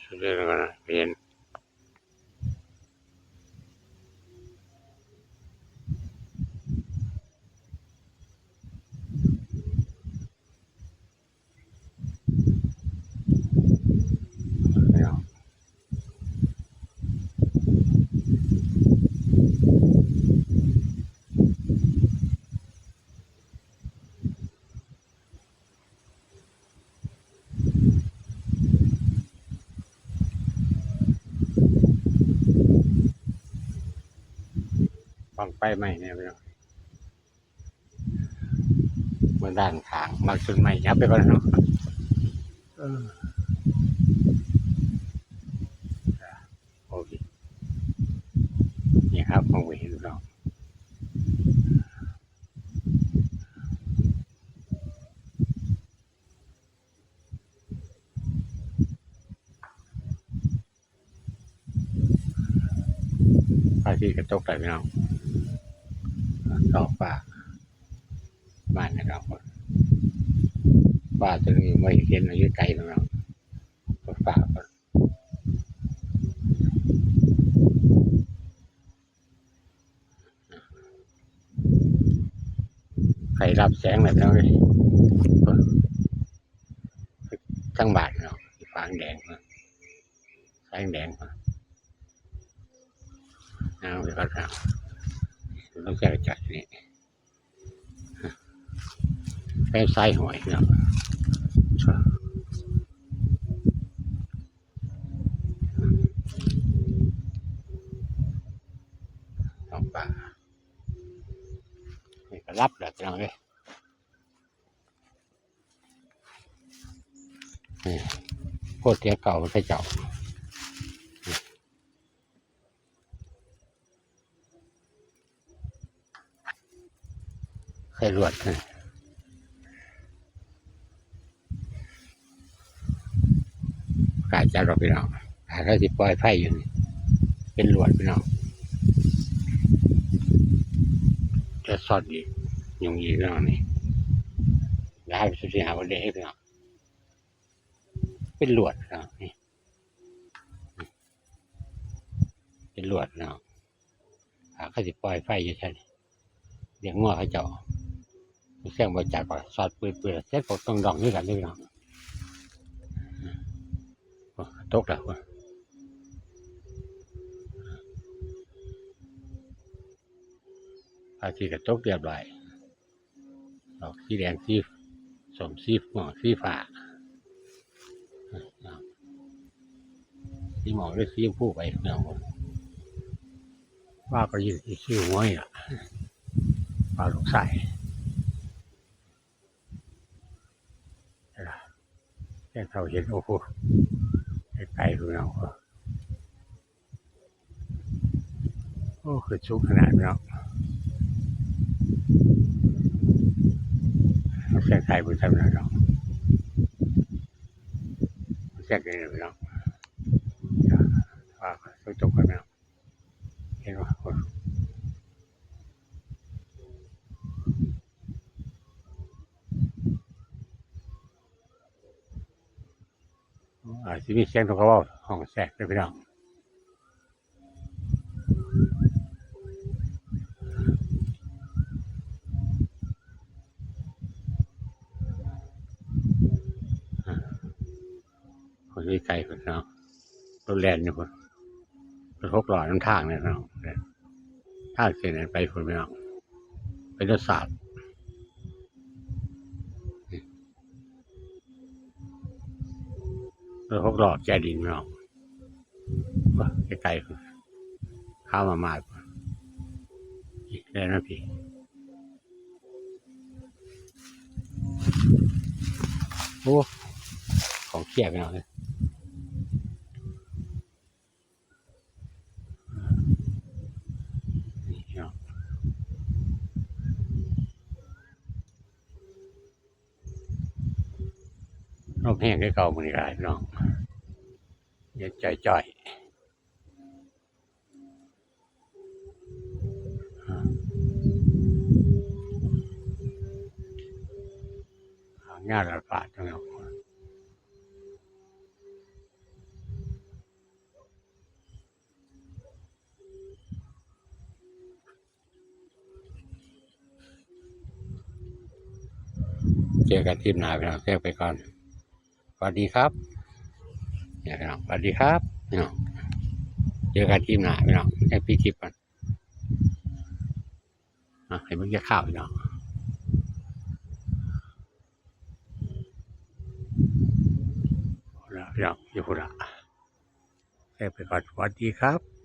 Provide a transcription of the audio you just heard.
เรื่องกันนะเรียนฟังไปใหม่เนี่ยพี่น้องเมื่อด้านทางมาขึ้นใหม่ยับไปก่อนเนาะโอเคนี่ครับมองไปเห็นพี่น้องพระอาทิตย์กระตกใส่พี่น้องดอกป่าบ้านนะครับป่าตัวนี้ไม่เห็นอายุไกลพี่น้องป่าใครรับแสงแบบนั้นเลยทั้งบาทเนาะฟางแดงแสงแดงเอาไปก่อนครับต้องแก้จัดนี่เป็นไส้หอยเนาะดอกป่านี่ก็รับแบบนั้นเลยโคตรเทียเก่าใช่เจ้าเคยรวดกาจะรอพี่น้องถ้าสิปล่อยไฟอยู่นี่เป็นรวดพี่น้องจะสอดอีกยุงอีกพี่น้องนี่ได้ไปสุดที่หาวันเด็กพี่น้องเป็นรวดพี่น้องนี่เป็นรวดพี่น้องเขาสิปล่อยไฟอยู่ใช่ไหมเดี๋ยวง้อเขาเจาะเสียงบริจาคก่อนสอดปืนเซ็ตปกต้องดองด้วยกันด้วยพี่น้องตกแล้วอาทิตย์ก็ตกเรียบร้อยดอกสีแดงสีสมสีหมอกสีฟ้าสีหมอกด้วยสีชมพูไปเนาะว่าก็ยืนที่ชื่อห้อยอ่ะว่าลูกใส่แค่เขาเห็นโอ้โหไกลๆพี่น้องโอ้คือชุกขนาดเนาะแค่ไทยบนทำเนาะแค่กันพี่น้องว่าต้องจบกันเนาะเห็นว่าชีวิตเสียงตรงเขาว่าห้องแทรกเลยพี่น้องคนที่ไกลคนเนาะรถแลนอยู่คนรถหกล้อน้ำทางเนี่ยเนาะทางเส้นนั้นไปคนพี่น้องไปรถสาบรถหกล้อแกดินพี่น้องไกลๆข้าวมาได้นะพี่โอ้ของเคียบไปหน่อยรอบแห้งได้เก่ามือไรพี่น้องเย็นจ่อยงานระบาดพี่น้อง เจอกันทีมหน้าพี่น้องแจ้งไปก่อนสวัสดีครับเนี่ยพี่น้องสวัสดีครับพี่น้องเจอกันทีมหน้าพี่น้องแจ้งพี่คลิปก่อนให้มึงจะข้าวพี่น้องพี่น้องอยู่พุ่นละแจ้งไปก่อนสวัสดีครับ